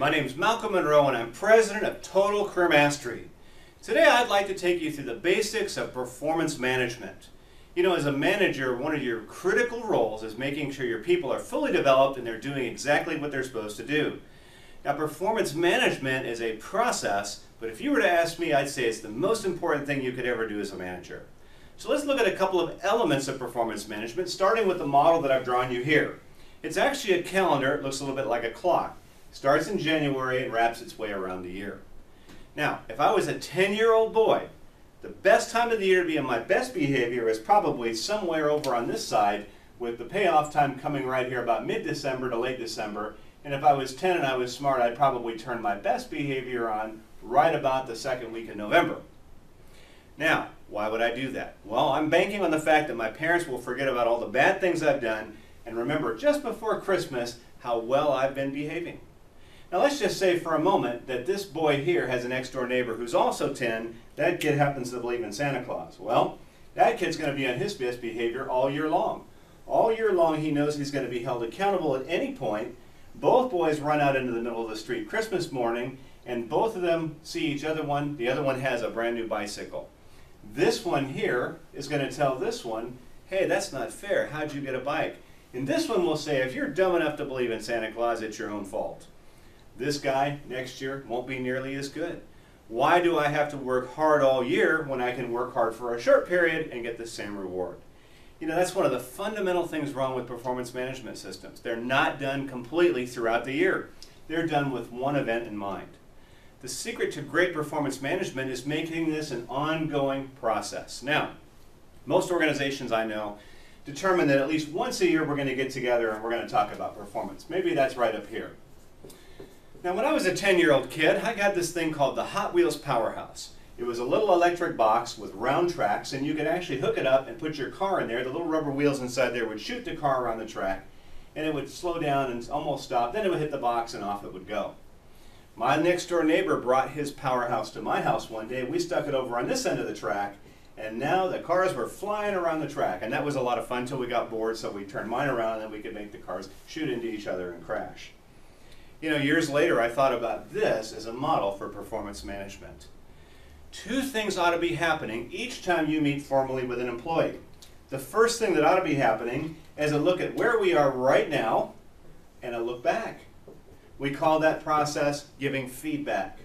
my name is Malcolm Monroe and I'm president of Total Career Mastery. Today I'd like to take you through the basics of performance management. You know, as a manager, one of your critical roles is making sure your people are fully developed and they're doing exactly what they're supposed to do. Now, performance management is a process, but if you were to ask me, I'd say it's the most important thing you could ever do as a manager. So let's look at a couple of elements of performance management, starting with the model that I've drawn you here. It's actually a calendar. It looks a little bit like a clock. Starts in January and wraps its way around the year. Now, if I was a 10-year-old boy, the best time of the year to be on my best behavior is probably somewhere over on this side, with the payoff time coming right here about mid-December to late December. And if I was 10 and I was smart, I'd probably turn my best behavior on right about the second week in November. Now, why would I do that? Well, I'm banking on the fact that my parents will forget about all the bad things I've done and remember just before Christmas how well I've been behaving. Now let's just say for a moment that this boy here has a next door neighbor who's also 10. That kid happens to believe in Santa Claus. Well, that kid's going to be on his best behavior all year long. All year long he knows he's going to be held accountable at any point. Both boys run out into the middle of the street Christmas morning and both of them see each other one. The other one has a brand new bicycle. This one here is going to tell this one, hey, that's not fair. How'd you get a bike? And this one will say, if you're dumb enough to believe in Santa Claus, it's your own fault. This guy next year won't be nearly as good. Why do I have to work hard all year when I can work hard for a short period and get the same reward? You know, that's one of the fundamental things wrong with performance management systems. They're not done completely throughout the year. They're done with one event in mind. The secret to great performance management is making this an ongoing process. Now, most organizations I know determine that at least once a year we're going to get together and we're going to talk about performance. Maybe that's right up here. Now, when I was a 10-year-old kid, I got this thing called the Hot Wheels Powerhouse. It was a little electric box with round tracks, and you could actually hook it up and put your car in there. The little rubber wheels inside there would shoot the car around the track, and it would slow down and almost stop. Then it would hit the box, and off it would go. My next-door neighbor brought his powerhouse to my house one day. We stuck it over on this end of the track, and now the cars were flying around the track, and that was a lot of fun until we got bored, so we turned mine around, and then we could make the cars shoot into each other and crash. You know, years later, I thought about this as a model for performance management. Two things ought to be happening each time you meet formally with an employee. The first thing that ought to be happening is a look at where we are right now and a look back. We call that process giving feedback.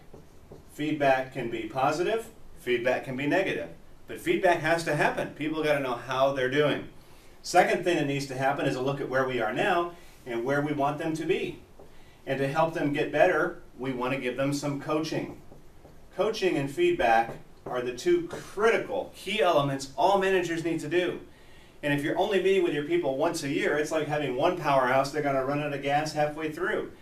Feedback can be positive, feedback can be negative, but feedback has to happen. People got to know how they're doing. Second thing that needs to happen is a look at where we are now and where we want them to be. And to help them get better, we want to give them some coaching. Coaching and feedback are the two critical key elements all managers need to do. And if you're only meeting with your people once a year, it's like having one powerhouse. They're going to run out of gas halfway through.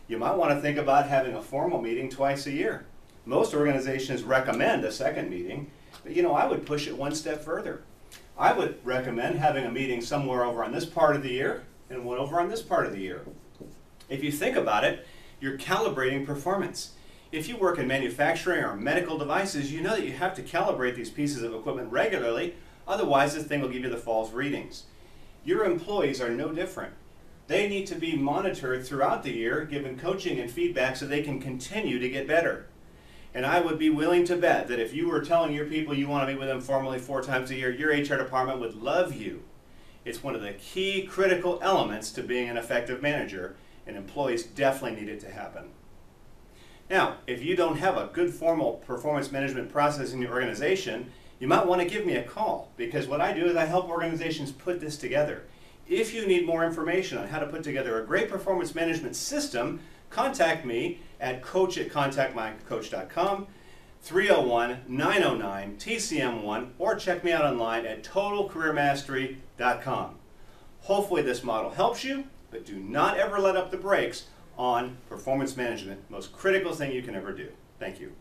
You might want to think about having a formal meeting twice a year. Most organizations recommend a second meeting, but you know, I would push it one step further. I would recommend having a meeting somewhere over on this part of the year and one over on this part of the year. If you think about it, you're calibrating performance. If you work in manufacturing or medical devices, you know that you have to calibrate these pieces of equipment regularly, otherwise this thing will give you the false readings. Your employees are no different. They need to be monitored throughout the year, given coaching and feedback so they can continue to get better. And I would be willing to bet that if you were telling your people you want to meet with them formally 4 times a year, your HR department would love you. It's one of the key critical elements to being an effective manager, and employees definitely need it to happen. Now, if you don't have a good formal performance management process in your organization, you might want to give me a call, because what I do is I help organizations put this together. If you need more information on how to put together a great performance management system, contact me at coach@contactmycoach.com, 301-909-TCM1, or check me out online at totalcareermastery.com. Hopefully this model helps you, but do not ever let up the brakes on performance management, most critical thing you can ever do. Thank you.